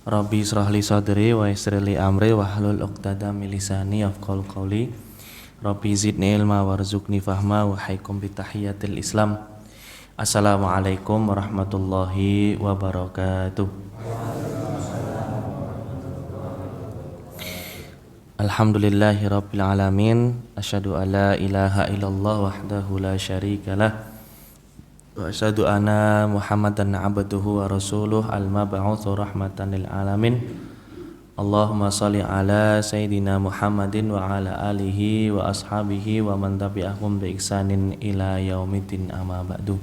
Rabbi israh li sadri wa yassir li amri wahlul 'uqdatam min lisani yafqahu qawli. Rabbi zidni ilma warzuqni fahma wa haykum bi tahiyatil Islam. Assalamualaikum warahmatullahi wabarakatuh. Alhamdulillahi rabbil alamin. Asyhadu an la ilaha illallah wahdahu la syarikalah. Wa asyhadu anna Muhammadan abduhu wa rasuluh al-mab'utsu rahmatan lil alamin. Allahumma shalli ala sayidina Muhammadin wa ala alihi wa ashabihi wa man tabi'ahum bi ihsanin ila yaumiddin amma ba'du.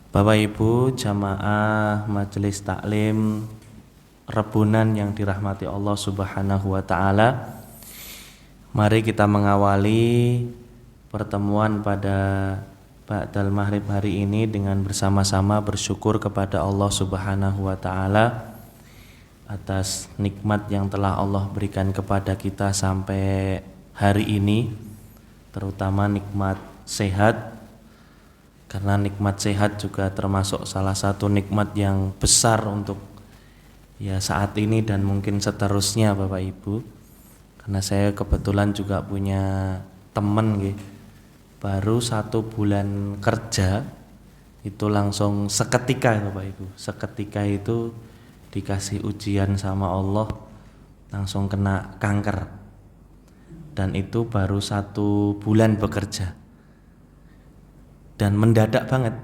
Bapak Ibu jamaah majelis taklim Rebunan yang dirahmati Allah Subhanahu wa taala. Mari kita mengawali pertemuan pada ba'dal maghrib hari ini dengan bersama-sama bersyukur kepada Allah Subhanahu wa taala atas nikmat yang telah Allah berikan kepada kita sampai hari ini, terutama nikmat sehat. Karena nikmat sehat juga termasuk salah satu nikmat yang besar untuk saat ini dan mungkin seterusnya Bapak Ibu. Karena saya kebetulan juga punya teman baru 1 bulan kerja itu langsung seketika Bapak Ibu. Seketika itu dikasih ujian sama Allah, langsung kena kanker. Dan itu baru 1 bulan bekerja. Dan mendadak banget.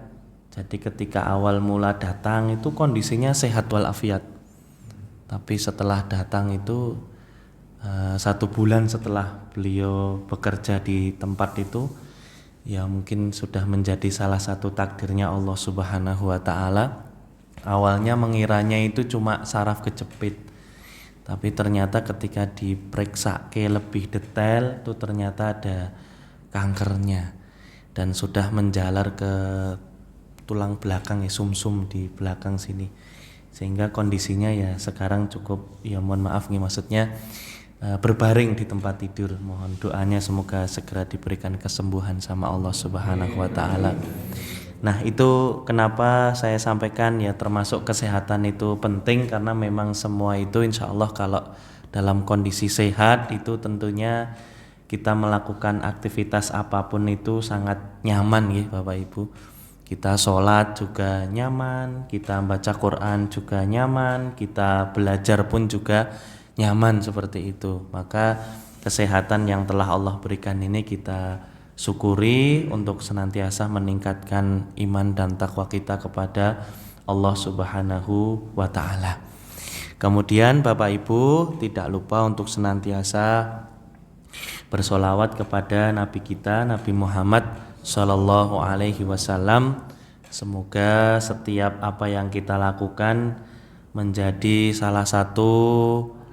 Jadi ketika awal mula datang itu kondisinya sehat walafiat. Tapi setelah datang itu 1 bulan setelah beliau bekerja di tempat itu, ya mungkin sudah menjadi salah satu takdirnya Allah Subhanahu wa taala. Awalnya mengiranya itu cuma saraf kejepit. Tapi ternyata ketika diperiksa lebih detail itu ternyata ada kankernya dan sudah menjalar ke tulang belakang sumsum di belakang sini. Sehingga kondisinya sekarang cukup mohon maaf maksudnya berbaring di tempat tidur. Mohon doanya semoga segera diberikan kesembuhan sama Allah Subhanahu wa taala. Nah, itu kenapa saya sampaikan termasuk kesehatan itu penting, karena memang semua itu insya Allah kalau dalam kondisi sehat itu tentunya kita melakukan aktivitas apapun itu sangat nyaman Bapak Ibu. Kita sholat juga nyaman, kita baca Quran juga nyaman, kita belajar pun juga nyaman seperti itu. Maka kesehatan yang telah Allah berikan ini kita syukuri untuk senantiasa meningkatkan iman dan takwa kita kepada Allah Subhanahu wa taala. Kemudian Bapak Ibu tidak lupa untuk senantiasa bersolawat kepada Nabi kita, Nabi Muhammad Sallallahu alaihi wasallam. Semoga setiap apa yang kita lakukan menjadi salah satu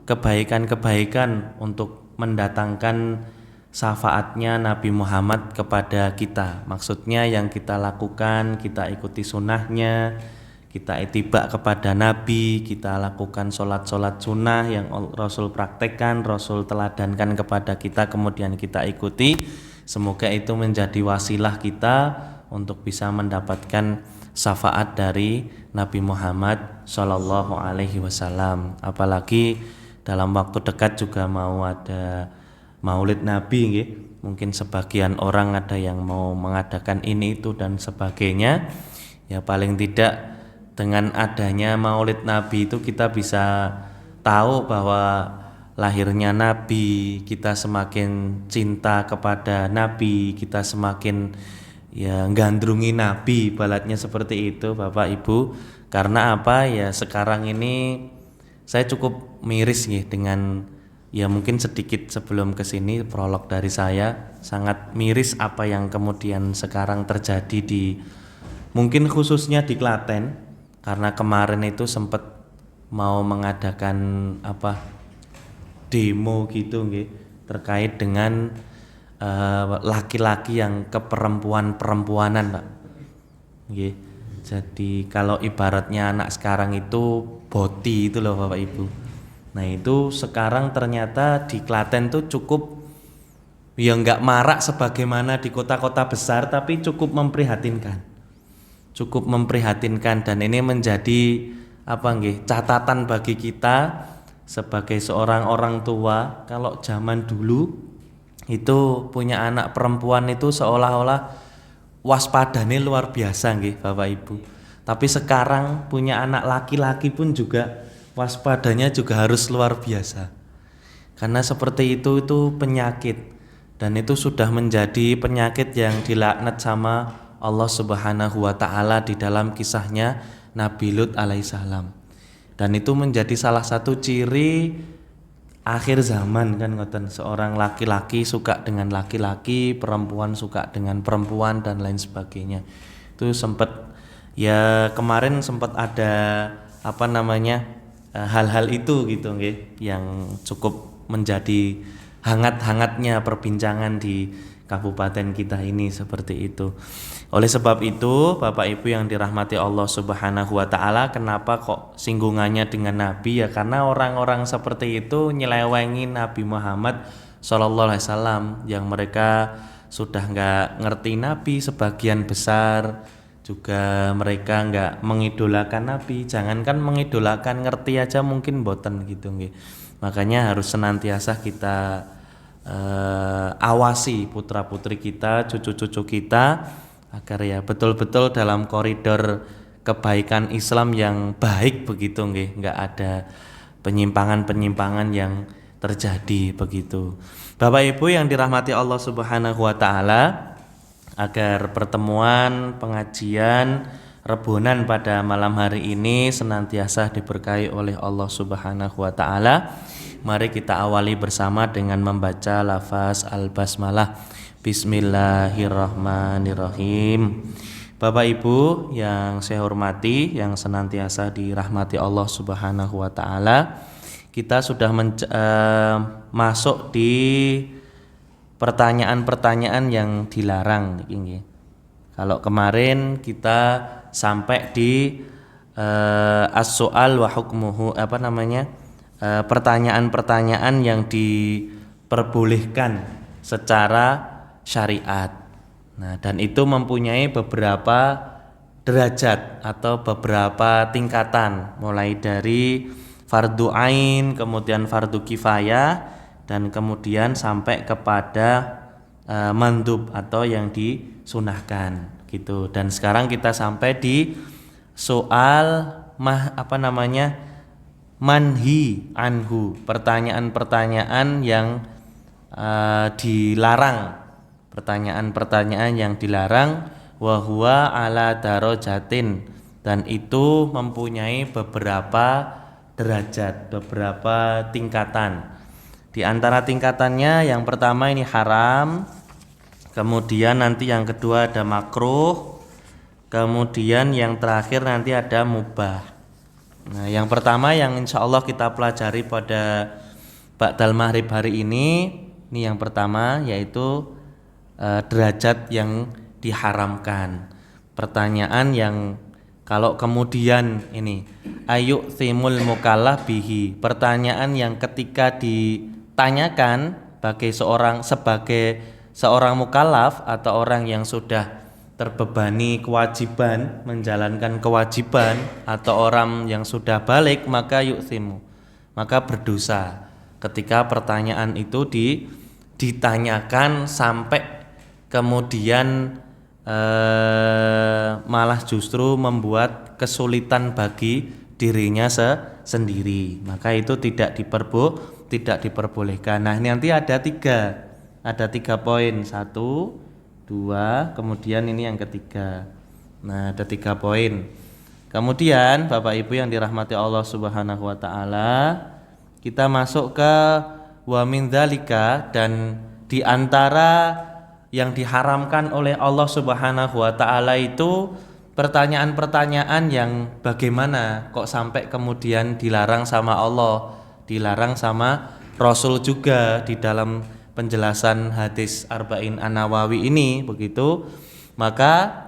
kebaikan-kebaikan untuk mendatangkan syafaatnya Nabi Muhammad kepada kita. Maksudnya yang kita lakukan, kita ikuti sunnahnya, kita ittiba kepada Nabi, kita lakukan sholat-sholat sunnah yang Rasul praktekkan, Rasul teladankan kepada kita, kemudian kita ikuti. Semoga itu menjadi wasilah kita untuk bisa mendapatkan syafaat dari Nabi Muhammad Sallallahu alaihi wasallam. Apalagi dalam waktu dekat juga mau ada Maulid Nabi Mungkin sebagian orang ada yang mau mengadakan ini itu dan sebagainya. Ya paling tidak dengan adanya Maulid Nabi itu kita bisa tahu bahwa lahirnya Nabi, kita semakin cinta kepada Nabi, kita semakin gandrungi Nabi, ibaratnya seperti itu Bapak Ibu. Karena apa sekarang ini saya cukup miris dengan mungkin sedikit sebelum kesini prolog dari saya, sangat miris apa yang kemudian sekarang terjadi di mungkin khususnya di Klaten. Karena kemarin itu sempat mau mengadakan demo gitu terkait dengan laki-laki yang keperempuan-perempuanan Pak. Jadi kalau ibaratnya anak sekarang itu boti itu loh Bapak Ibu. Nah itu sekarang ternyata di Klaten tuh cukup nggak marak sebagaimana di kota-kota besar, tapi cukup memprihatinkan. Dan ini menjadi catatan bagi kita sebagai seorang orang tua. Kalau zaman dulu itu punya anak perempuan itu seolah-olah waspadane luar biasa nggih Bapak Ibu. Tapi sekarang punya anak laki-laki pun juga waspadanya juga harus luar biasa. Karena seperti itu penyakit, dan itu sudah menjadi penyakit yang dilaknat sama Allah Subhanahu wa taala di dalam kisahnya Nabi Lut alaihissalam. Dan itu menjadi salah satu ciri akhir zaman kan ngoten, seorang laki-laki suka dengan laki-laki, perempuan suka dengan perempuan dan lain sebagainya. Itu sempat kemarin sempat ada hal-hal itu gitu nggih yang cukup menjadi hangat-hangatnya perbincangan di kabupaten kita ini seperti itu. Oleh sebab itu Bapak Ibu yang dirahmati Allah Subhanahu wa taala, kenapa kok singgungannya dengan Nabi? Ya karena orang-orang seperti itu nyelewengin Nabi Muhammad sallallahu alaihi wasallam, yang mereka sudah nggak ngerti Nabi sebagian besar, juga mereka nggak mengidolakan Nabi. Jangankan mengidolakan, ngerti aja mungkin boten gitu nggih. Makanya harus senantiasa kita awasi putra-putri kita, cucu-cucu kita, agar ya betul-betul dalam koridor kebaikan Islam yang baik begitu nggih, nggak ada penyimpangan-penyimpangan yang terjadi begitu. Bapak Ibu yang dirahmati Allah Subhanahu wa taala, agar pertemuan pengajian Rebonan pada malam hari ini senantiasa diberkahi oleh Allah Subhanahu wa taala. Mari kita awali bersama dengan membaca lafaz al-basmalah. Bismillahirrahmanirrahim. Bapak Ibu yang saya hormati, yang senantiasa dirahmati Allah Subhanahu wa taala, kita sudah masuk di pertanyaan-pertanyaan yang dilarang ini. Kalau kemarin kita sampai di as-soal wa hukmuhu, pertanyaan-pertanyaan yang diperbolehkan secara syariat. Nah, dan itu mempunyai beberapa derajat atau beberapa tingkatan, mulai dari fardu ain, kemudian fardu kifayah, dan kemudian sampai kepada mandub atau yang disunahkan gitu. Dan sekarang kita sampai di soal manhi anhu, pertanyaan-pertanyaan yang dilarang, pertanyaan-pertanyaan yang dilarang, wa huwa ala darajatin, dan itu mempunyai beberapa derajat, beberapa tingkatan. Di antara tingkatannya yang pertama ini haram, kemudian nanti yang kedua ada makruh, kemudian yang terakhir nanti ada mubah. Nah, yang pertama yang insya Allah kita pelajari pada ba'dal maghrib hari ini yang pertama yaitu derajat yang diharamkan. Pertanyaan yang kalau kemudian ini ayu thimul mukallaf bihi, pertanyaan yang ketika ditanyakan sebagai seorang mukallaf atau orang yang sudah terbebani kewajiban, menjalankan kewajiban, atau orang yang sudah balik, maka yu'thimu, maka berdosa ketika pertanyaan itu ditanyakan sampai kemudian malah justru membuat kesulitan bagi dirinya sendiri, maka itu tidak diperbolehkan. Nah, ini nanti ada tiga poin, 1, 2, kemudian ini yang ketiga. Nah, ada 3 poin. Kemudian Bapak Ibu yang dirahmati Allah Subhanahu wa taala, kita masuk ke wa min dzalika, dan di antara yang diharamkan oleh Allah Subhanahu wa taala itu pertanyaan-pertanyaan yang bagaimana kok sampai kemudian dilarang sama Allah, dilarang sama Rasul juga di dalam penjelasan hadis Arba'in An-Nawawi ini begitu. Maka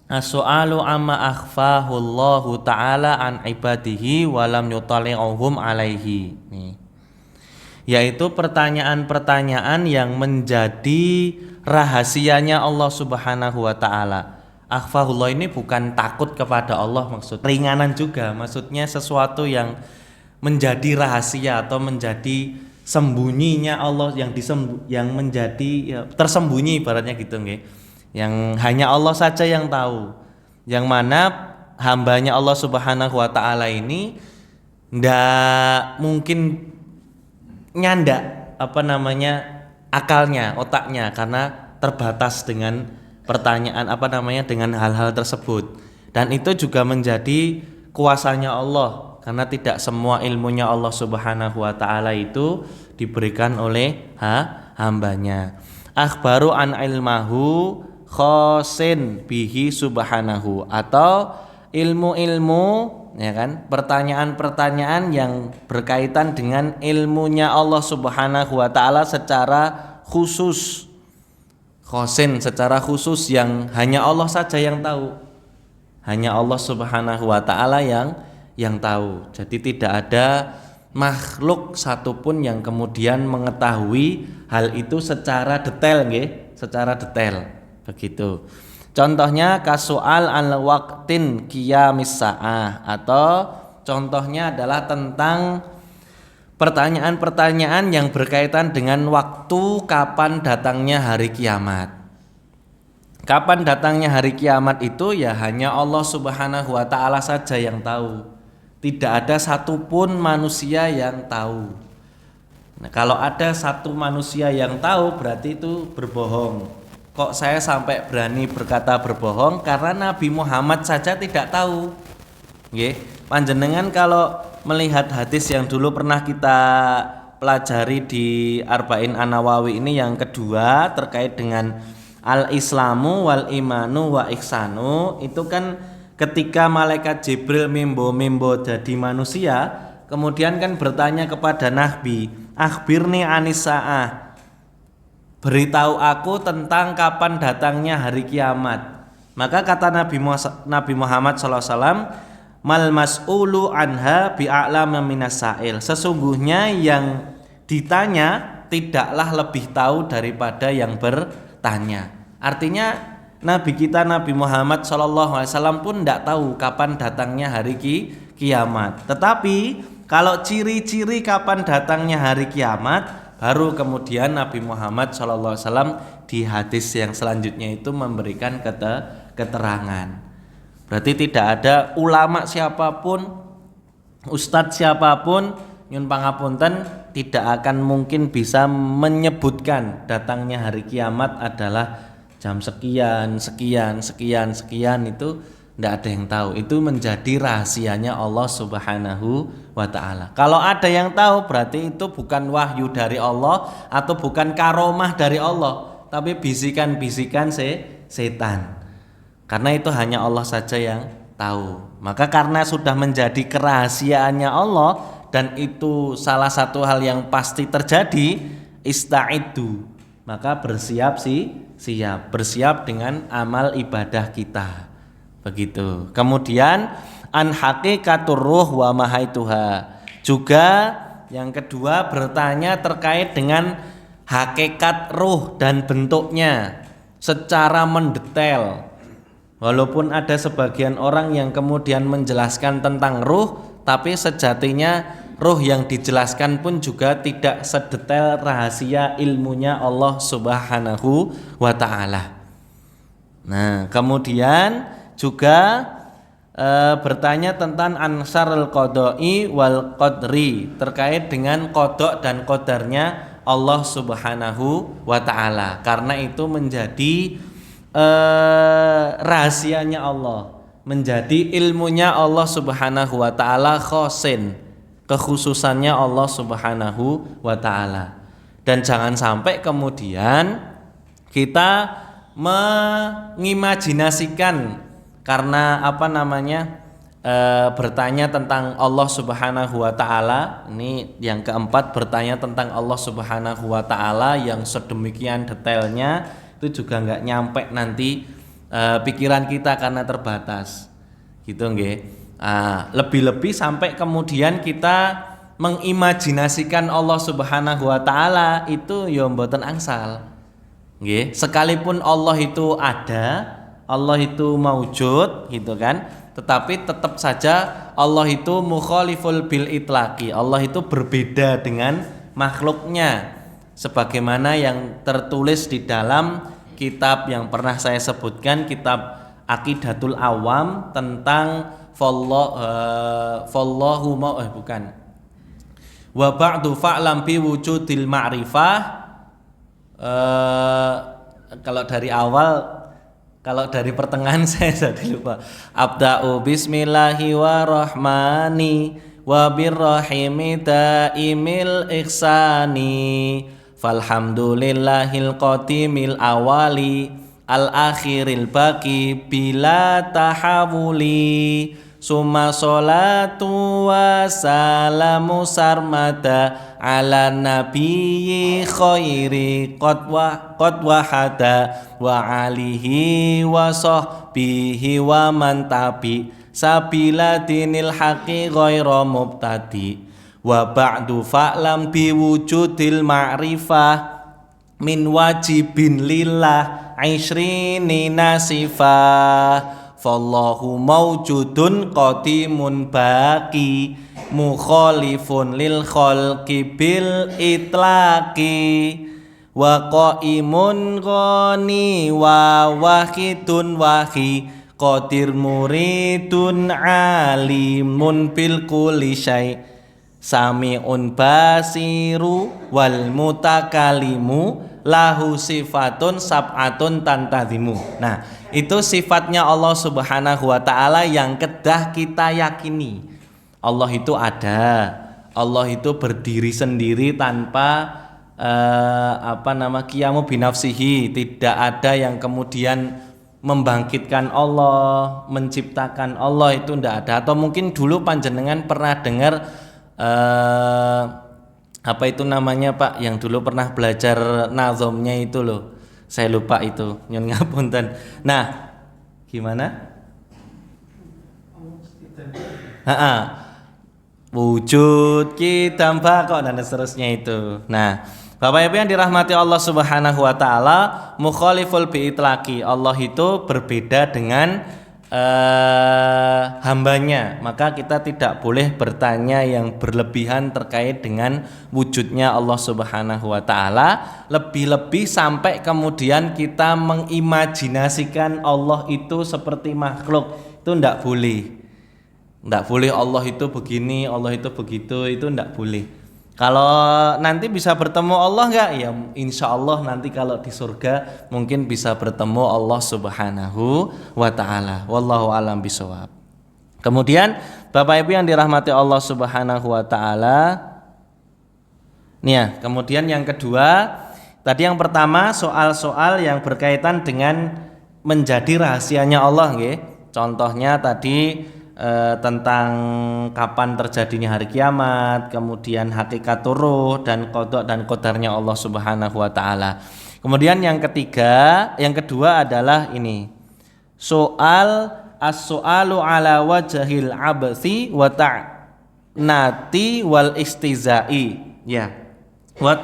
as-su'alu amma akhfahu Allahu ta'ala an ibadihi wa lam yutali'uhum alaihi. Yaitu pertanyaan-pertanyaan yang menjadi rahasianya Allah Subhanahu wa taala. Akhfahullah ini bukan takut kepada Allah maksud, ringanan juga, maksudnya sesuatu yang menjadi rahasia atau menjadi sembunyinya Allah yang menjadi ya, tersembunyi ibaratnya gitu nggih. Yang hanya Allah saja yang tahu. Yang mana hambanya Allah Subhanahu wa taala ini ndak mungkin nyandak akalnya, otaknya karena terbatas dengan pertanyaan dengan hal-hal tersebut. Dan itu juga menjadi kuasanya Allah karena tidak semua ilmunya Allah Subhanahu wa taala itu diberikan oleh hambanya. Akhbaru an ilmahu khosin bihi subhanahu, atau ilmu-ilmu ya kan, pertanyaan-pertanyaan yang berkaitan dengan ilmunya Allah Subhanahu wa taala secara khusus. Khosin secara khusus yang hanya Allah saja yang tahu. Hanya Allah Subhanahu wa taala yang tahu. Jadi tidak ada makhluk satupun yang kemudian mengetahui hal itu secara detail nggih, secara detail. Begitu. Contohnya kasual al waqtin qiyamis saah, atau contohnya adalah tentang pertanyaan-pertanyaan yang berkaitan dengan waktu kapan datangnya hari kiamat. Kapan datangnya hari kiamat itu ya hanya Allah Subhanahu wa taala saja yang tahu. Tidak ada satupun manusia yang tahu. Nah, kalau ada satu manusia yang tahu berarti itu berbohong. Kok saya sampai berani berkata berbohong? Karena Nabi Muhammad saja tidak tahu. Nggih, panjenengan kalau melihat hadis yang dulu pernah kita pelajari di Arba'in An-Nawawi ini yang kedua terkait dengan al-islamu wal imanu wa ihsanu, itu kan ketika malaikat Jibril mimbo jadi manusia, kemudian kan bertanya kepada Nabi, akhbirni anis sa'ah, beritahu aku tentang kapan datangnya hari kiamat. Maka kata Nabi Muhammad SAW, mal mas'ulu anha bi'a'lama minas sa'il, sesungguhnya yang ditanya tidaklah lebih tahu daripada yang bertanya. Artinya Nabi kita Nabi Muhammad SAW pun tidak tahu kapan datangnya hari kiamat. Tetapi kalau ciri-ciri kapan datangnya hari kiamat, baru kemudian Nabi Muhammad SAW di hadis yang selanjutnya itu memberikan keterangan. Berarti tidak ada ulama siapapun, ustadz siapapun, nyun pangapunten, tidak akan mungkin bisa menyebutkan datangnya hari kiamat adalah jam sekian itu tidak ada yang tahu. Itu menjadi rahasianya Allah Subhanahu wa ta'ala. Kalau ada yang tahu berarti itu bukan wahyu dari Allah atau bukan karomah dari Allah, tapi bisikan-bisikan setan. Karena itu hanya Allah saja yang tahu. Maka karena sudah menjadi kerahasiaannya Allah dan itu salah satu hal yang pasti terjadi, ista'iddu, maka bersiap dengan amal ibadah kita. Begitu. Kemudian an haqiqatur ruh wa mahaituha. Juga yang kedua bertanya terkait dengan hakikat ruh dan bentuknya secara mendetail. Walaupun ada sebagian orang yang kemudian menjelaskan tentang ruh, tapi sejatinya ruh yang dijelaskan pun juga tidak sedetail rahasia ilmunya Allah Subhanahu wa ta'ala. Nah, kemudian juga bertanya tentang ansarul qada'i wal qadri, terkait dengan qada' dan qadarnya Allah Subhanahu wa ta'ala. Karena itu menjadi rahasianya Allah, menjadi ilmunya Allah Subhanahu wa ta'ala khosin, kekhususannya Allah Subhanahu wa ta'ala. Dan jangan sampai kemudian kita mengimajinasikan karena bertanya tentang Allah Subhanahu wa ta'ala. Ini yang keempat, bertanya tentang Allah Subhanahu wa ta'ala yang sedemikian detailnya, itu juga nggak nyampe nanti pikiran kita karena terbatas gitu nggih. Lebih-lebih sampai kemudian kita mengimajinasikan Allah Subhanahu wa ta'ala itu ya mboten angsal nggih. Sekalipun Allah itu ada, Allah itu maujud gitu kan, tetapi tetap saja Allah itu mukhaliful bil itlaqi. Allah itu berbeda dengan makhluknya sebagaimana yang tertulis di dalam kitab yang pernah saya sebutkan, kitab Aqidatul Awam tentang wa ba'du fa'lam bi wujudil ma'rifah. Kalau dari awal, kalau dari pertengahan saya jadi lupa. Abda'u bismillahi wa rahmani wa birrahimi daimil ihsani falhamdulillahil qatimil awali al akhiril baqi bila tahawuli summa sholatu wa salamu sarmada ala nabiyyi khairi qad wahada wa alihi wa sahbihi wa man tabi sabila dinil haqi ghaira mubtadi wa ba'du fa'lam bi wujudil ma'rifah min wajibin lillah aishrini nasifah fallahu mawjudun qadimun baqi mukhalifun lil khalqi bil itlaqi wa qaimun ghani wa wahidun wahi qadir muridun alimun bil kulli syai sami'un basiru wal mutakalimu lahu sifatun sab'atun tantazimu. Nah, itu sifatnya Allah Subhanahu wa taala yang kedah kita yakini. Allah itu ada. Allah itu berdiri sendiri tanpa qiyamu binafsihi. Tidak ada yang kemudian membangkitkan Allah, menciptakan Allah, itu tidak ada. Atau mungkin dulu panjenengan pernah dengar apa itu namanya Pak, yang dulu pernah belajar nazomnya itu loh, saya lupa itu, nyun ngapunten. Nah, gimana? Wujud kita kok dan seterusnya itu. Nah, Bapak Ibu yang dirahmati Allah Subhanahu wa taala, mukhaliful bi itlaqi. Allah itu berbeda dengan hambanya, maka kita tidak boleh bertanya yang berlebihan terkait dengan wujudnya Allah Subhanahu wa taala, lebih-lebih sampai kemudian kita mengimajinasikan Allah itu seperti makhluk. Itu tidak boleh. Tidak boleh Allah itu begini, Allah itu begitu, itu tidak boleh. Kalau nanti bisa bertemu Allah enggak? Ya insya Allah nanti kalau di surga mungkin bisa bertemu Allah Subhanahu wa ta'ala. Wallahu a'lam bishawab. Kemudian Bapak Ibu yang dirahmati Allah Subhanahu wa ta'ala, nih ya, kemudian yang kedua, tadi yang pertama soal-soal yang berkaitan dengan menjadi rahasianya Allah nggih. Contohnya tadi tentang kapan terjadinya hari kiamat, kemudian hakikat ruh dan qada dan qadarnya Allah Subhanahu wa taala. Kemudian yang kedua adalah ini. Soal as-soalu ala wajhil abthi wa ta'nati wal istizai. Ya. Wa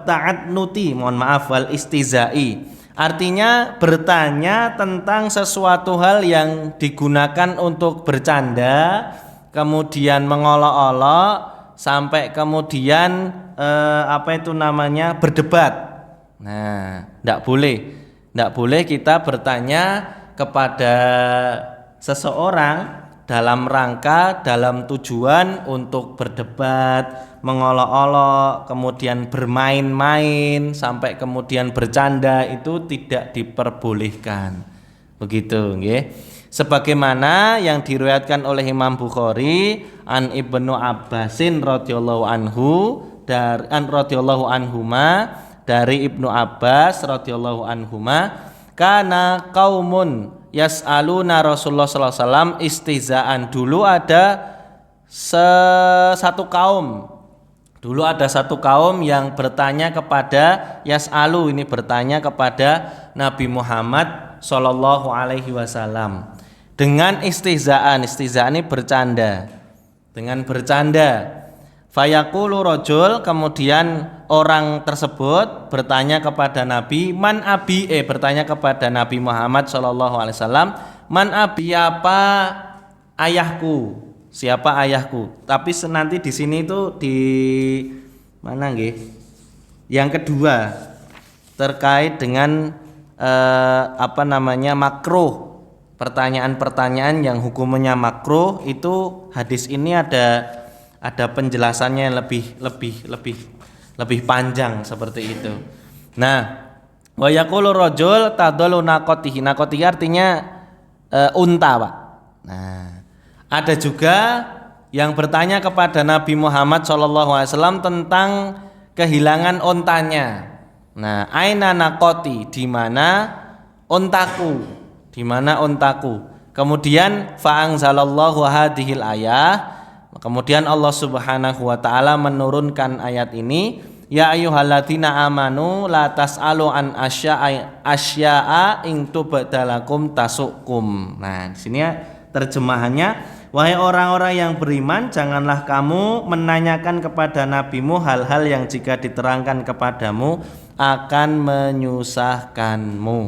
ta'atnuti, mohon maaf, wal istizai. Artinya bertanya tentang sesuatu hal yang digunakan untuk bercanda, kemudian mengolok-olok, sampai kemudian berdebat. Nah, tidak boleh kita bertanya kepada seseorang dalam tujuan untuk berdebat, mengolok-olok, kemudian bermain-main, sampai kemudian bercanda, itu tidak diperbolehkan. Begitu, nggih. Sebagaimana yang diriwayatkan oleh Imam Bukhari an Ibnu Abbasin radhiyallahu anhuma dari Ibnu Abbas radhiyallahu anhuma, kana qaumun yas'aluna Rasulullah sallallahu alaihi wasallam istizaan. Dulu ada satu kaum yang bertanya kepada bertanya kepada Nabi Muhammad sallallahu alaihi wasallam dengan istizaan. Istizaan ini bercanda. Dengan bercanda. Fayaqulu rajul, kemudian orang tersebut bertanya kepada Nabi, man abi, bertanya kepada Nabi Muhammad sallallahu alaihi wasallam, man abi, apa ayahku? Siapa ayahku? Tapi nanti di sini itu di mana nggih? Yang kedua terkait dengan makruh. Pertanyaan-pertanyaan yang hukumnya makruh itu hadis ini ada penjelasannya yang lebih panjang seperti itu. Nah, wa yaqulu rajul tadallu naqatihi. Naqatihi artinya unta, Pak. Nah, ada juga yang bertanya kepada Nabi Muhammad SAW tentang kehilangan ontanya. Nah, aina naqati, di mana ontaku? Di mana ontaku? Kemudian fa'anzalallahu hadhil ayah. Kemudian Allah Subhanahu wa taala menurunkan ayat ini, ya ayyuhalladzina amanu la tas'alu an asya'a in tubdalakum tasukum. Nah, di sini terjemahannya, wahai orang-orang yang beriman, janganlah kamu menanyakan kepada nabimu hal-hal yang jika diterangkan kepadamu akan menyusahkanmu.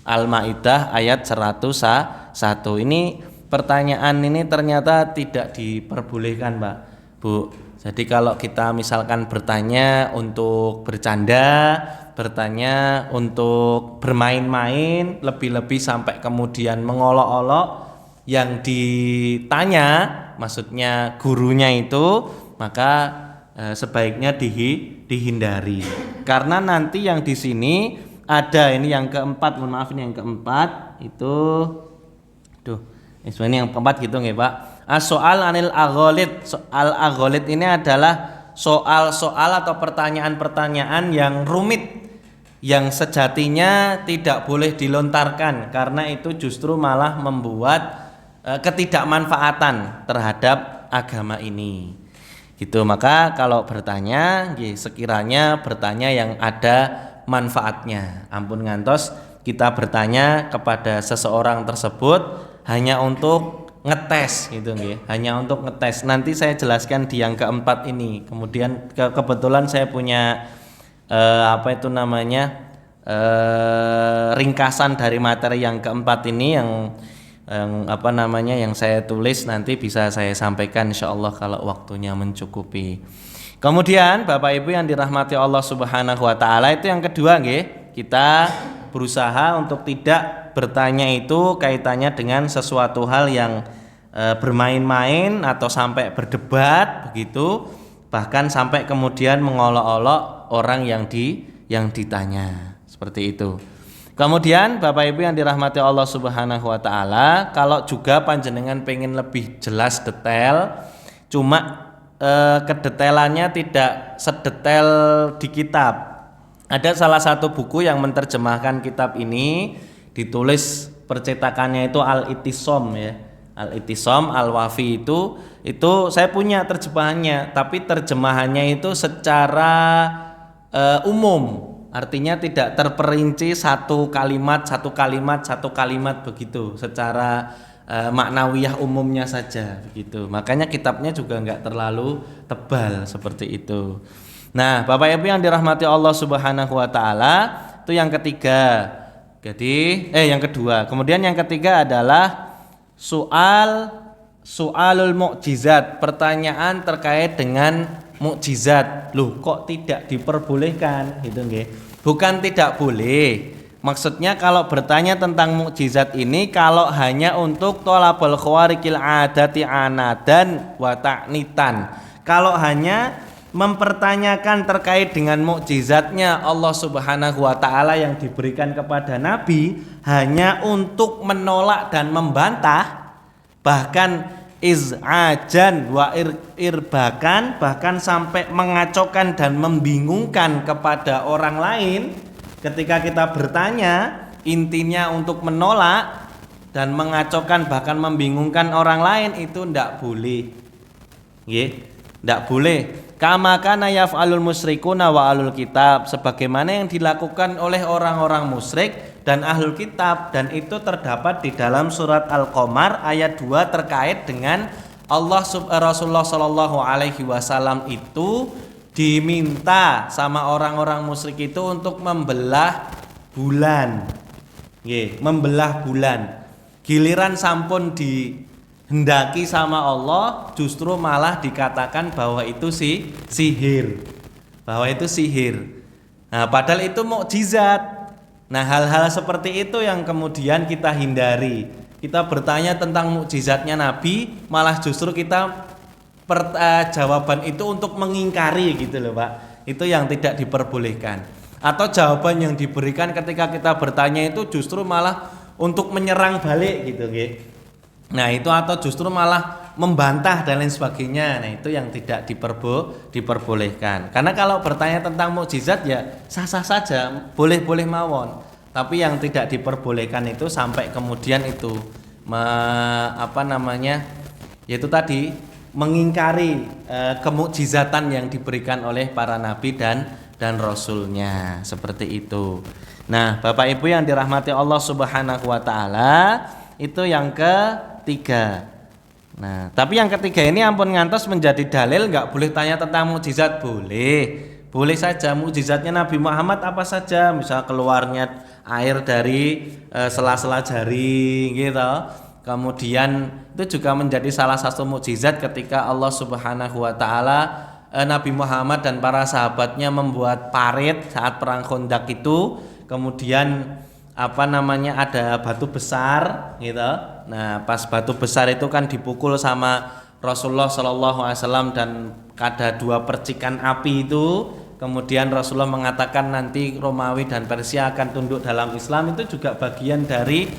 Al-Maidah ayat 101. Ini pertanyaan ini ternyata tidak diperbolehkan, Pak, Bu. Jadi kalau kita misalkan bertanya untuk bercanda, bertanya untuk bermain-main, lebih-lebih sampai kemudian mengolok-olok yang ditanya, maksudnya gurunya itu, maka sebaiknya dihindari. Karena nanti yang di sini ada ini yang keempat, mohon maaf ini yang keempat itu, ini yang keempat gitu nggih, Pak. As-soal anil agholid. Soal agholid ini adalah soal-soal atau pertanyaan-pertanyaan yang rumit, yang sejatinya tidak boleh dilontarkan karena itu justru malah membuat ketidakmanfaatan terhadap agama ini. Gitu. Maka kalau bertanya, sekiranya bertanya yang ada manfaatnya. Ampun ngantos kita bertanya kepada seseorang tersebut hanya untuk ngetes gitu nggih, hanya untuk ngetes. Nanti saya jelaskan di yang keempat ini. Kemudian kebetulan saya punya ringkasan dari materi yang keempat ini yang saya tulis, nanti bisa saya sampaikan insyaallah kalau waktunya mencukupi. Kemudian Bapak Ibu yang dirahmati Allah Subhanahu wa taala, itu yang kedua nggih, kita berusaha untuk tidak bertanya itu kaitannya dengan sesuatu hal yang bermain-main atau sampai berdebat begitu, bahkan sampai kemudian mengolok-olok orang yang ditanya. Seperti itu. Kemudian Bapak Ibu yang dirahmati Allah Subhanahu wa taala, kalau juga panjenengan pengen lebih jelas detail, cuma kedetailannya tidak sedetail di kitab. Ada salah satu buku yang menerjemahkan kitab ini, ditulis percetakannya itu Al-Ittisom ya. Al-Ittisom Al-Wafi itu saya punya terjemahannya, tapi terjemahannya itu secara umum. Artinya tidak terperinci satu kalimat begitu, secara maknawiyah umumnya saja begitu. Makanya kitabnya juga enggak terlalu tebal seperti itu. Nah, Bapak Ibu yang dirahmati Allah Subhanahu wa taala, itu yang ketiga. Jadi yang kedua. Kemudian yang ketiga adalah soalul mukjizat, pertanyaan terkait dengan mukjizat. Loh, kok tidak diperbolehkan gitu nggih? Bukan tidak boleh. Maksudnya kalau bertanya tentang mukjizat ini kalau hanya untuk thalabul khawariqil adati anadan wa ta'nitan. Kalau hanya mempertanyakan terkait dengan mukjizatnya Allah Subhanahu wa taala yang diberikan kepada Nabi hanya untuk menolak dan membantah, bahkan iz'ajan wa irbakan, bahkan sampai mengacaukan dan membingungkan kepada orang lain. Ketika kita bertanya, intinya untuk menolak dan mengacaukan bahkan membingungkan orang lain, itu ndak boleh. Nggih, ndak boleh. Kama kana yaf'alul musyrikuna wa ahlul kitab, sebagaimana yang dilakukan oleh orang-orang musyrik dan ahlul kitab, dan itu terdapat di dalam surat Al-Qamar ayat 2 terkait dengan Rasulullah Shallallahu Alaihi Wasallam itu diminta sama orang-orang musyrik itu untuk membelah bulan, membelah bulan. Giliran sampun dihendaki sama Allah, justru malah dikatakan bahwa itu sihir, bahwa itu sihir. Nah, padahal itu mukjizat. Nah, hal-hal seperti itu yang kemudian kita hindari. Kita bertanya tentang mukjizatnya Nabi, malah justru kita jawaban itu untuk mengingkari gitu loh Pak. Itu yang tidak diperbolehkan. Atau jawaban yang diberikan ketika kita bertanya itu justru malah untuk menyerang balik gitu nggih. Nah, itu atau justru malah membantah dan lain sebagainya. Nah, itu yang tidak diperbolehkan. Karena kalau bertanya tentang mukjizat ya sah-sah saja, boleh-boleh mawon. Tapi yang tidak diperbolehkan itu sampai kemudian itu yaitu tadi mengingkari kemukjizatan yang diberikan oleh para nabi dan rasulnya, seperti itu. Nah, Bapak Ibu yang dirahmati Allah Subhanahu wa taala, itu yang ketiga. Nah, tapi yang ketiga ini ampun ngantos menjadi dalil enggak boleh tanya tentang mukjizat, boleh. Boleh saja mukjizatnya Nabi Muhammad apa saja, misal keluarnya air dari sela-sela jari gitu. Kemudian itu juga menjadi salah satu mukjizat ketika Allah Subhanahu wa taala Nabi Muhammad dan para sahabatnya membuat parit saat perang Khandaq itu. Kemudian ada batu besar gitu. Nah, pas batu besar itu kan dipukul sama Rasulullah Shallallahu Alaihi Wasallam dan ada 2 percikan api itu. Kemudian Rasulullah mengatakan nanti Romawi dan Persia akan tunduk dalam Islam. Itu juga bagian dari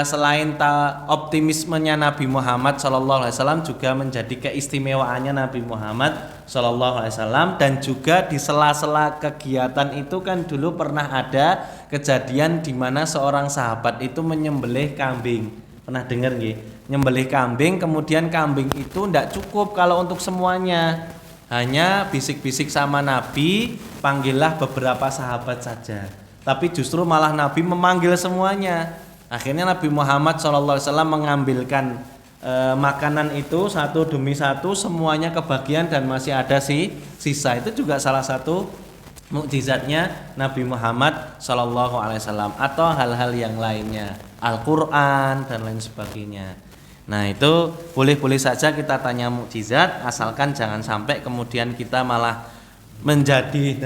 selain optimismenya Nabi Muhammad Shallallahu Alaihi Wasallam, juga menjadi keistimewaannya Nabi Muhammad Shallallahu Alaihi Wasallam. Dan juga di sela-sela kegiatan itu kan dulu pernah ada kejadian di mana seorang sahabat itu menyembelih kambing. Pernah dengar nggih? Nyembelih kambing, kemudian kambing itu tidak cukup kalau untuk semuanya. Hanya bisik-bisik sama Nabi, panggillah beberapa sahabat saja. Tapi justru malah Nabi memanggil semuanya. Akhirnya Nabi Muhammad SAW mengambilkan makanan itu satu demi satu, semuanya kebagian dan masih ada sisa. Itu juga salah satu mukjizatnya Nabi Muhammad SAW. Atau hal-hal yang lainnya, Al-Quran dan lain sebagainya. Nah, itu boleh-boleh saja kita tanya mukjizat, asalkan jangan sampai kemudian kita malah menjadi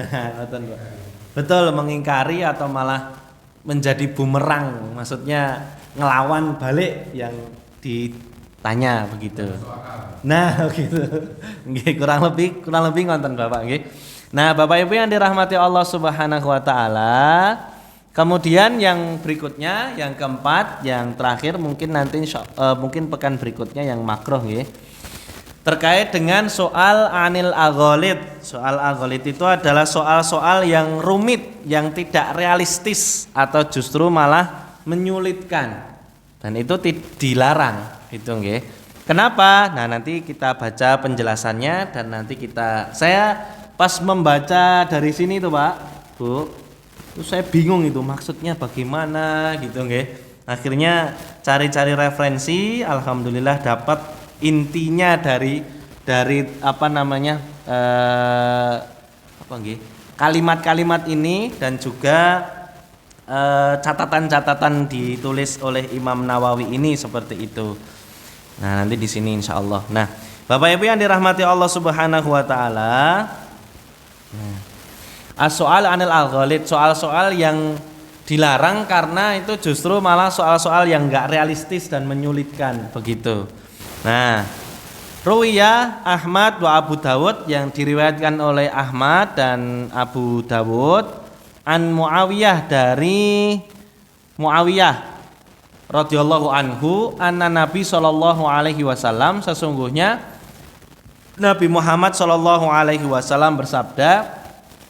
betul mengingkari atau malah menjadi bumerang, maksudnya ngelawan balik yang ditanya begitu. Nah, begitu. Nggih, kurang lebih ngonten Bapak nggih. Nah, Bapak Ibu yang dirahmati Allah Subhanahu wa taala, kemudian yang berikutnya, yang keempat, yang terakhir mungkin nanti mungkin pekan berikutnya yang makruh ya. Terkait dengan soal anil agholid. Soal agholid itu adalah soal-soal yang rumit, yang tidak realistis atau justru malah menyulitkan. Dan itu dilarang, itu nggih. Kenapa? Nah, nanti kita baca penjelasannya dan nanti saya pas membaca dari sini tuh Pak, Bu, terus saya bingung itu maksudnya bagaimana gitu nggih. Akhirnya cari-cari referensi, alhamdulillah dapat intinya dari kalimat-kalimat ini, dan juga catatan-catatan ditulis oleh Imam Nawawi ini seperti itu. Nah, nanti di sini insyaallah. Nah, Bapak Ibu yang dirahmati Allah Subhanahu wa taala, as-soal anil al-ghalid, soal-soal yang dilarang karena itu justru malah soal-soal yang enggak realistis dan menyulitkan begitu. Nah, Ruwiyah Ahmad wa Abu Dawud, yang diriwayatkan oleh Ahmad dan Abu Dawud, an Muawiyah, dari Muawiyah radhiyallahu anhu, anna Nabi sallallahu alaihi wasallam, sesungguhnya Nabi Muhammad sallallahu alaihi wasallam bersabda,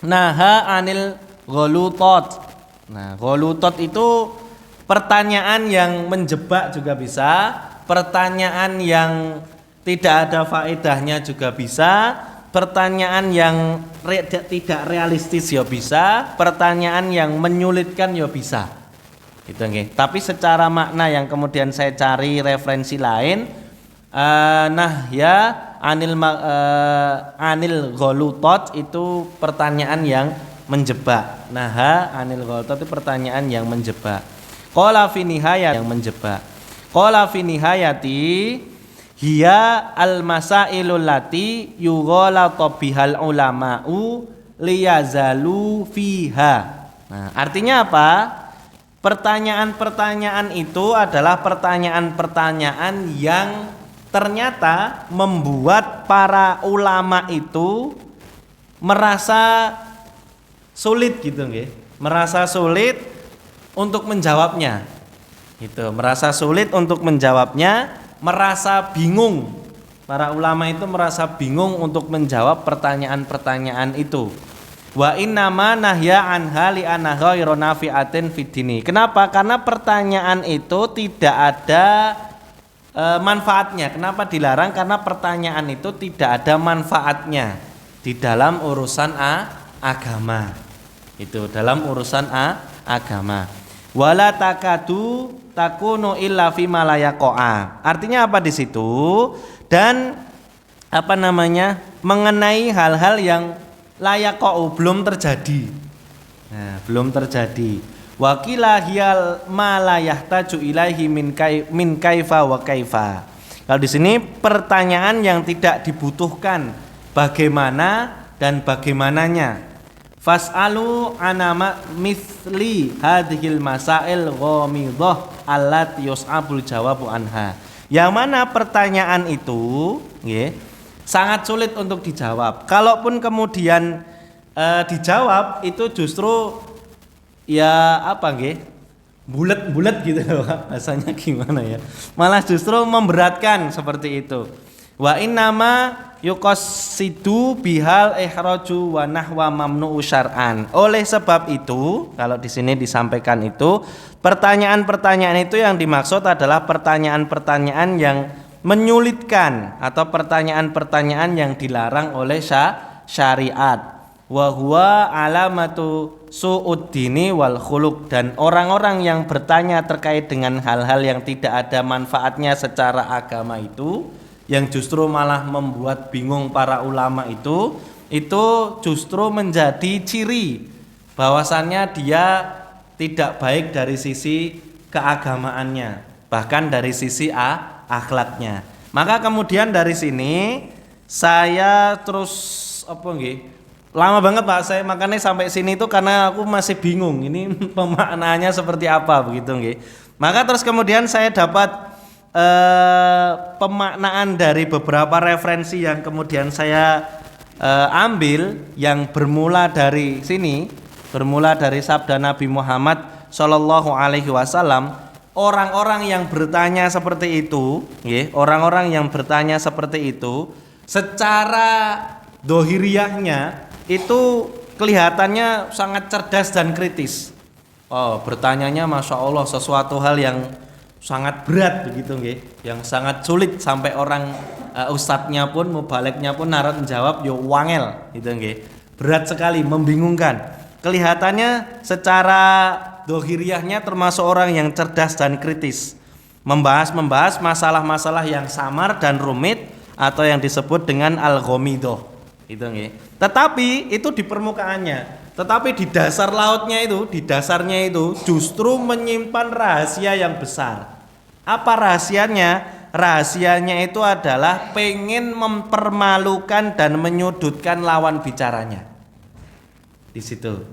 naha anil ghulutot. Nah, ghulutot itu pertanyaan yang menjebak juga bisa, pertanyaan yang tidak ada faedahnya juga bisa, pertanyaan yang tidak realistis ya bisa, pertanyaan yang menyulitkan ya bisa. Gitu nggih. Tapi secara makna yang kemudian saya cari referensi lain, Nahya anil ghulutat itu pertanyaan yang menjebak. Naha anil ghulutat itu pertanyaan yang menjebak. Qala fi nihayat yang menjebak. Qala fi nihayati hiya al masailul lati yughalatu bihal ulama'u liyazalu fiha. Nah, artinya apa? Pertanyaan-pertanyaan itu adalah pertanyaan-pertanyaan yang ternyata membuat para ulama itu merasa sulit gitu nggih. Merasa sulit untuk menjawabnya. Gitu, merasa sulit untuk menjawabnya, merasa bingung. Para ulama itu merasa bingung untuk menjawab pertanyaan-pertanyaan itu. Wa innama nahya anha li anna ghairu nafi'atin fid dini. Kenapa? Karena pertanyaan itu tidak ada manfaatnya. Kenapa dilarang? Karena pertanyaan itu tidak ada manfaatnya di dalam urusan agama. Itu dalam urusan agama. Wala takadu takunu illa fi ma la yaqa'a. Artinya apa di situ? Dan mengenai hal-hal yang layak belum terjadi. Nah, belum terjadi. Wakila hiyal ma la yahtaju ilaihi min kaifa wa kaifa. Kalau di sini pertanyaan yang tidak dibutuhkan bagaimana dan bagaimananya. Fas'alu anama misli hadhil masail ghamidah allati yus'abul jawabu anha. Yang mana pertanyaan itu sangat sulit untuk dijawab. Kalaupun kemudian dijawab itu justru bulet-bulet gitu loh, bahasanya gimana ya? Malah justru memberatkan seperti itu. Wa innama yuqassidu bihal ihraju wa nahwa mamnu'u syar'an. Oleh sebab itu, kalau di sini disampaikan itu, pertanyaan-pertanyaan itu yang dimaksud adalah pertanyaan-pertanyaan yang menyulitkan atau pertanyaan-pertanyaan yang dilarang oleh syariat. Wa huwa alamatu su'uddini wal khuluq. Dan orang-orang yang bertanya terkait dengan hal-hal yang tidak ada manfaatnya secara agama itu, yang justru malah membuat bingung para ulama itu justru menjadi ciri bahwasannya dia tidak baik dari sisi keagamaannya, bahkan dari sisi akhlaknya. Maka kemudian dari sini saya terus lama banget Pak, saya makanya sampai sini itu karena aku masih bingung ini pemaknaannya seperti apa begitu nggih. Maka terus kemudian saya dapat pemaknaan dari beberapa referensi yang kemudian saya ambil yang bermula dari sini, bermula dari sabda Nabi Muhammad Shallallahu Alaihi Wasallam. Orang-orang yang bertanya seperti itu, orang-orang yang bertanya seperti itu, secara dohiriyahnya itu kelihatannya sangat cerdas dan kritis. Oh, bertanyanya masya Allah sesuatu hal yang sangat berat begitu yang sangat sulit sampai orang ustadznya pun mubaliknya pun narat menjawab wangel gitu berat sekali, membingungkan. Kelihatannya secara dohiriyahnya termasuk orang yang cerdas dan kritis, membahas masalah-masalah yang samar dan rumit atau yang disebut dengan al-ghamidah itu Tetapi itu di permukaannya, tetapi di dasar lautnya itu, di dasarnya itu justru menyimpan rahasia yang besar. Apa rahasianya? Rahasianya itu adalah pengen mempermalukan dan menyudutkan lawan bicaranya. Di situ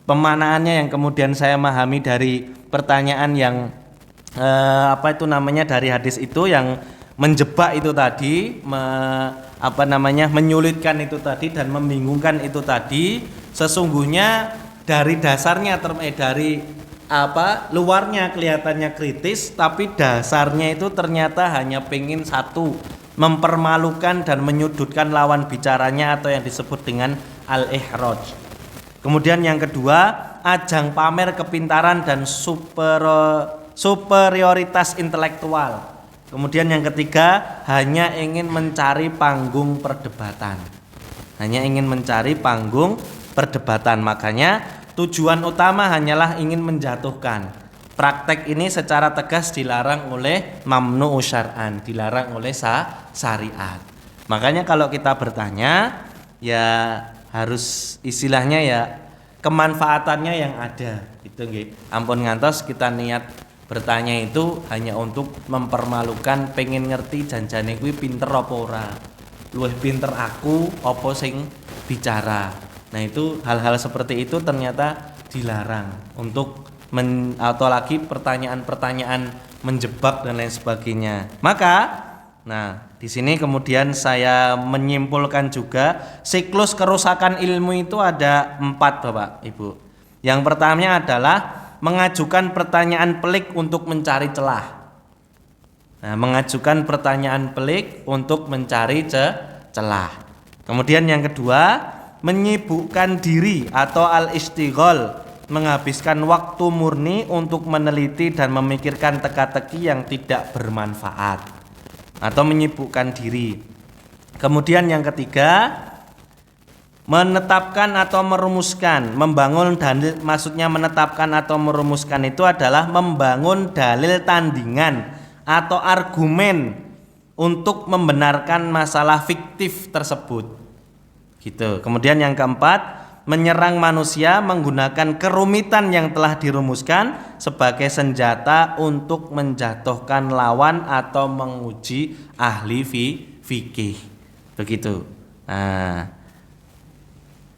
pemaknaannya yang kemudian saya memahami dari pertanyaan yang dari hadis itu yang menjebak itu tadi, menyulitkan itu tadi dan membingungkan itu tadi. Sesungguhnya dari dasarnya dari luarnya kelihatannya kritis, tapi dasarnya itu ternyata hanya pengen satu, mempermalukan dan menyudutkan lawan bicaranya atau yang disebut dengan al-ihraj. Kemudian yang kedua, ajang pamer kepintaran dan superioritas intelektual. Kemudian yang ketiga, hanya ingin mencari panggung perdebatan. Hanya ingin mencari panggung perdebatan. Makanya tujuan utama hanyalah ingin menjatuhkan. Praktek ini secara tegas dilarang oleh mamnu syar'an, dilarang oleh syariat. Makanya kalau kita bertanya ya harus istilahnya ya kemanfaatannya yang ada. Itu nggih. Ampun ngantos kita niat bertanya itu hanya untuk mempermalukan, pengen ngerti janjane kuwi pinter apa ora. Luwih pinter aku apa sing bicara. Nah, itu hal-hal seperti itu ternyata dilarang untuk atau lagi pertanyaan-pertanyaan menjebak dan lain sebagainya. Maka, nah di sini kemudian saya menyimpulkan juga siklus kerusakan ilmu itu ada 4 Bapak Ibu. Yang pertamanya adalah mengajukan pertanyaan pelik untuk mencari celah. Nah, mengajukan pertanyaan pelik untuk mencari celah. Kemudian yang kedua, menyibukkan diri atau al-istighol, menghabiskan waktu murni untuk meneliti dan memikirkan teka-teki yang tidak bermanfaat atau menyibukkan diri. Kemudian yang ketiga, menetapkan atau merumuskan, membangun dalil, maksudnya menetapkan atau merumuskan itu adalah membangun dalil tandingan atau argumen untuk membenarkan masalah fiktif tersebut. Gitu. Kemudian yang keempat, menyerang manusia menggunakan kerumitan yang telah dirumuskan sebagai senjata untuk menjatuhkan lawan atau menguji ahli fikih. Begitu. Nah,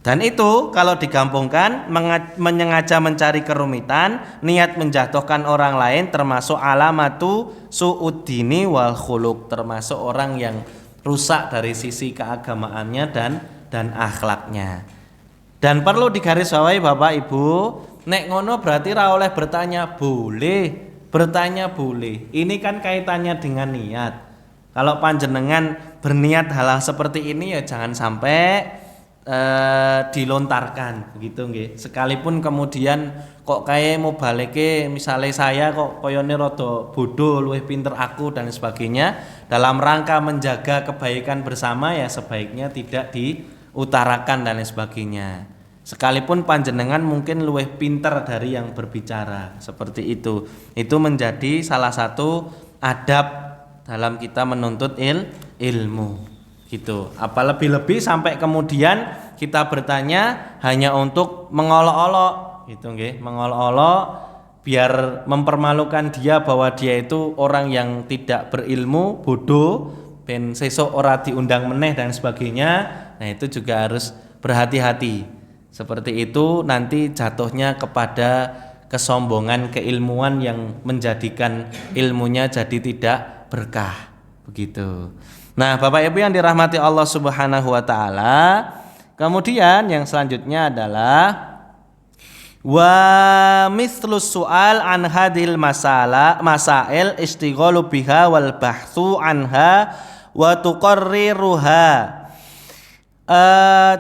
dan itu kalau digabungkan menyengaja mencari kerumitan, niat menjatuhkan orang lain termasuk alamatu su'uddini wal khuluq, termasuk orang yang rusak dari sisi keagamaannya dan akhlaknya. Dan perlu digarisbawahi Bapak Ibu, nek ngono berarti ra oleh bertanya boleh. Ini kan kaitannya dengan niat. Kalau panjenengan berniat hal seperti ini ya jangan sampai dilontarkan begitu nggih. Sekalipun kemudian kok kayak mau balike misalnya saya kok koyone rada bodoh, luwih pinter aku dan sebagainya, dalam rangka menjaga kebaikan bersama ya sebaiknya tidak diutarakan dan lain sebagainya. Sekalipun panjenengan mungkin luwih pinter dari yang berbicara, seperti itu. Itu menjadi salah satu adab dalam kita menuntut ilmu. Gitu. Apa lebih-lebih sampai kemudian kita bertanya hanya untuk mengolok-olok, gitu nggih, mengolok-olok biar mempermalukan dia bahwa dia itu orang yang tidak berilmu, bodoh, ben sesuk ora diundang meneh dan sebagainya. Nah, itu juga harus berhati-hati. Seperti itu nanti jatuhnya kepada kesombongan keilmuan yang menjadikan ilmunya jadi tidak berkah. Begitu. Nah, Bapak Ibu yang dirahmati Allah Subhanahu wa taala, kemudian yang selanjutnya adalah wa mislus su'al an hadil masail istighalu biha wal bahthu anha wa tuqarriruha.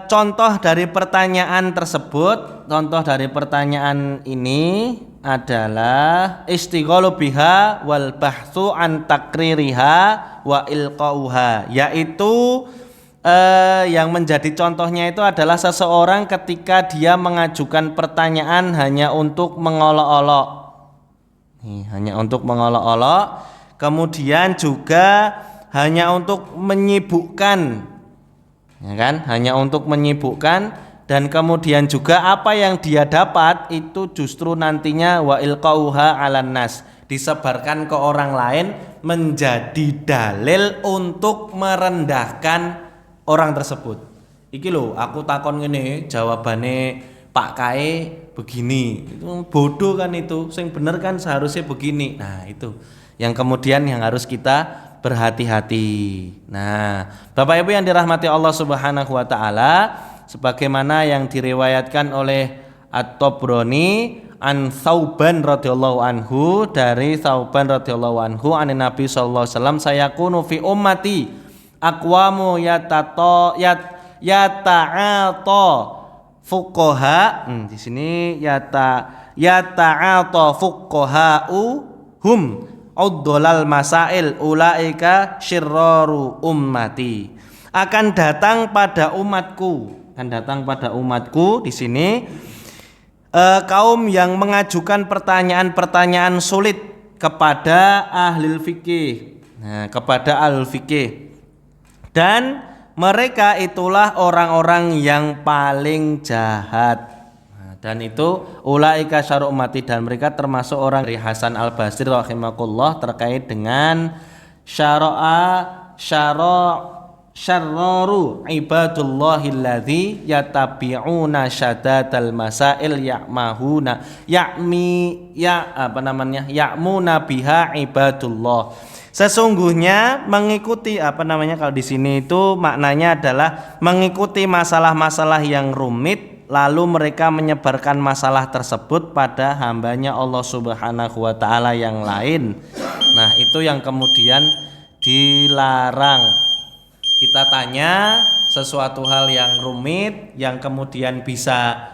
Contoh dari pertanyaan tersebut, contoh dari pertanyaan ini adalah istighalu biha wal bahthu an takririha wa ilqauha, yaitu yang menjadi contohnya itu adalah seseorang ketika dia mengajukan pertanyaan hanya untuk mengolok-olok. Hanya untuk mengolok-olok, kemudian juga hanya untuk menyibukkan, ya kan? Hanya untuk menyibukkan. Dan kemudian juga apa yang dia dapat itu justru nantinya wa ilqauha 'alan nas, disebarkan ke orang lain menjadi dalil untuk merendahkan orang tersebut. Iki lho aku takon ngene, jawabane Pak Kae begini. Itu bodoh kan itu. Sing bener kan seharusnya begini. Nah, itu yang kemudian yang harus kita berhati-hati. Nah, Bapak Ibu yang dirahmati Allah Subhanahu wa taala, sebagaimana yang diriwayatkan oleh At-Tabrani an Thauban radhiyallahu anhu, dari Thauban radhiyallahu anhu an Nabi sallallahu alaihi wasallam, sayakunu fi ummati aqwamu yata'ata fuqaha. Di sini yata'ata fuqaha'u hum uddolal masail ulaika syirraru ummati. Akan datang pada umatku di sini kaum yang mengajukan pertanyaan-pertanyaan sulit kepada ahli fikih. Nah, kepada ahli fikih. Dan mereka itulah orang-orang yang paling jahat. Dan itu ulaika syarru ummati, dan mereka termasuk orang dari Hasan Al-Basri rahimakumullah terkait dengan syarraru ibadullahil ladzi yatabi'una syadatal masail ya'muna biha ibadullah. Sesungguhnya mengikuti kalau di sini itu maknanya adalah mengikuti masalah-masalah yang rumit, lalu mereka menyebarkan masalah tersebut pada hambanya Allah Subhanahu wa ta'ala yang lain. Nah, itu yang kemudian dilarang. Kita tanya sesuatu hal yang rumit, yang kemudian bisa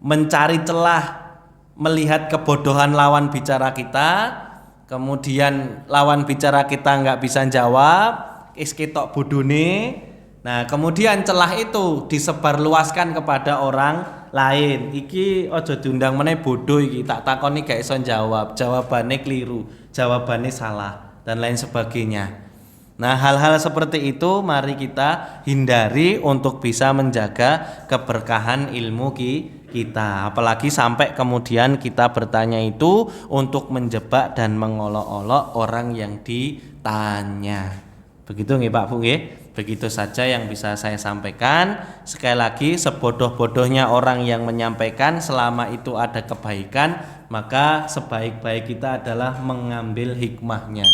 mencari celah, melihat kebodohan lawan bicara kita, kemudian lawan bicara kita nggak bisa jawab, ketok bodone. Nah, kemudian celah itu disebarluaskan kepada orang lain. Iki ojo diundang meneh bodoh iki, tak takoni gak iso jawab, jawabannya keliru, jawabannya salah dan lain sebagainya. Nah, hal-hal seperti itu mari kita hindari untuk bisa menjaga keberkahan ilmu kita. Apalagi sampai kemudian kita bertanya itu untuk menjebak dan mengolok-olok orang yang ditanya. Begitu nggih Pak Bu nggih? Begitu saja yang bisa saya sampaikan. Sekali lagi, sebodoh-bodohnya orang yang menyampaikan, selama itu ada kebaikan, maka sebaik-baik kita adalah mengambil hikmahnya.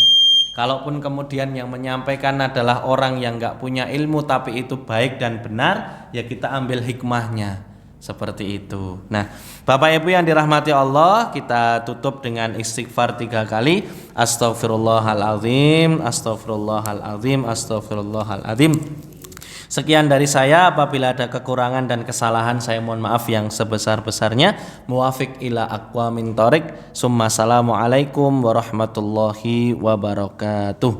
Kalaupun kemudian yang menyampaikan adalah orang yang gak punya ilmu tapi itu baik dan benar, ya kita ambil hikmahnya. Seperti itu. Nah, Bapak Ibu yang dirahmati Allah, kita tutup dengan istighfar 3 kali. Astaghfirullahaladzim, astaghfirullahaladzim, astaghfirullahaladzim. Sekian dari saya. Apabila ada kekurangan dan kesalahan, saya mohon maaf yang sebesar-besarnya. Muwafiq ila aqwamin thoriq. Summa assalamualaikum warahmatullahi wabarakatuh.